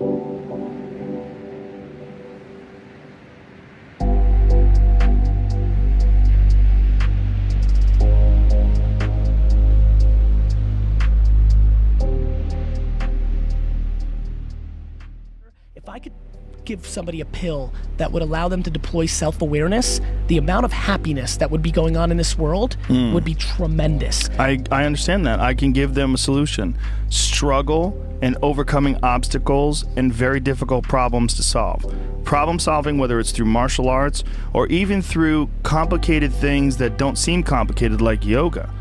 If I could give somebody a pill that would allow them to deploy self-awareness, the amount of happiness that would be going on in this world would be tremendous. I understand that. I can give them a solution. Struggle and overcoming obstacles and very difficult problems to solve. Problem solving, whether it's through martial arts or even through complicated things that don't seem complicated like yoga.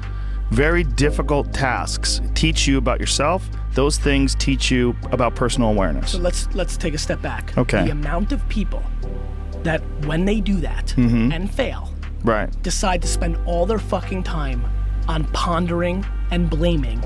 Very difficult tasks teach you about yourself. Those things teach you about personal awareness. So let's take a step back. Okay. The amount of people that when they do that and fail, right, decide to spend all their fucking time on pondering and blaming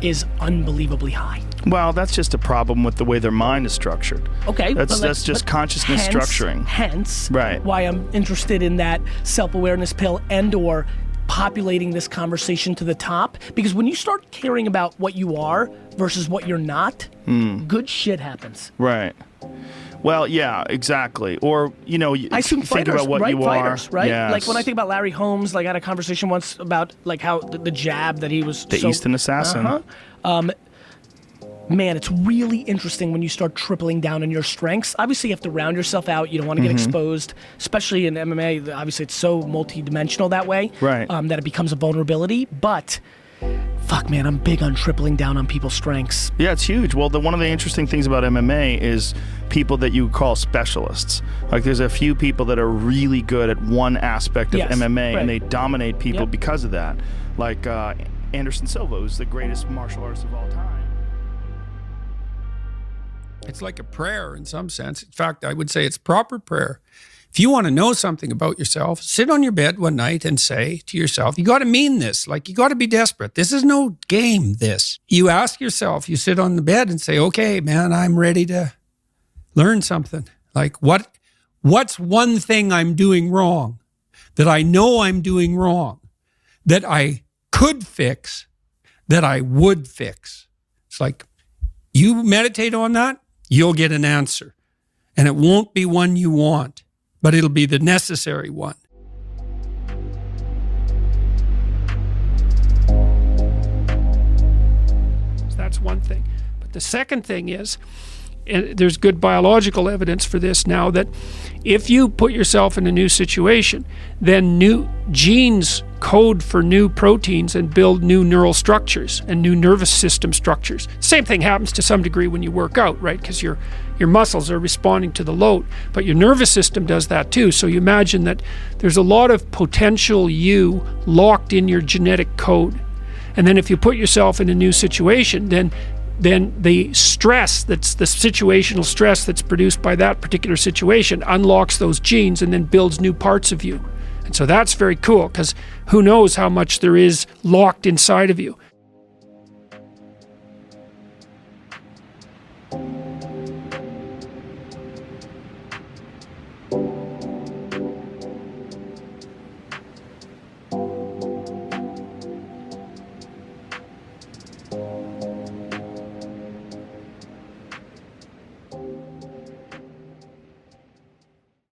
is unbelievably high. Well, that's just a problem with the way their mind is structured. Okay. That's just consciousness structuring. Hence, right, why I'm interested in that self-awareness pill and or populating this conversation to the top, because when you start caring about what you are versus what you're not, good shit happens. Right. Well, yeah, exactly. Or, you know, I assume think fighters, about what right? you Fighters, are. right? Yes. Like when I think about Larry Holmes, like I had a conversation once about like how the jab that he was the Eastern Assassin. Man, it's really interesting when you start tripling down on your strengths. Obviously, you have to round yourself out. You don't want to get exposed, especially in MMA. Obviously, it's so multi-dimensional that way, right? That it becomes a vulnerability. But, fuck, man, I'm big on tripling down on people's strengths. Yeah, it's huge. Well, one of the interesting things about MMA is people that you call specialists. Like, there's a few people that are really good at one aspect of MMA, and they dominate people because of that. Like Anderson Silva, who's the greatest martial artist of all time. It's like a prayer in some sense. In fact, I would say it's proper prayer. If you want to know something about yourself, sit on your bed one night and say to yourself, you got to mean this. Like, you got to be desperate. This is no game, this. You ask yourself, you sit on the bed and say, okay, man, I'm ready to learn something. Like, what's one thing I'm doing wrong that I know I'm doing wrong, that I could fix, that I would fix? It's like, you meditate on that, you'll get an answer. And it won't be one you want, but it'll be the necessary one. So that's one thing. But the second thing is, and there's good biological evidence for this now, that if you put yourself in a new situation, then new genes code for new proteins and build new neural structures and new nervous system structures. Same thing happens to some degree when you work out, right? Because your muscles are responding to the load, but your nervous system does that too. So you imagine that there's a lot of potential you locked in your genetic code. And then if you put yourself in a new situation, then the stress, that's the situational stress that's produced by that particular situation, unlocks those genes and then builds new parts of you. And so that's very cool, because who knows how much there is locked inside of you.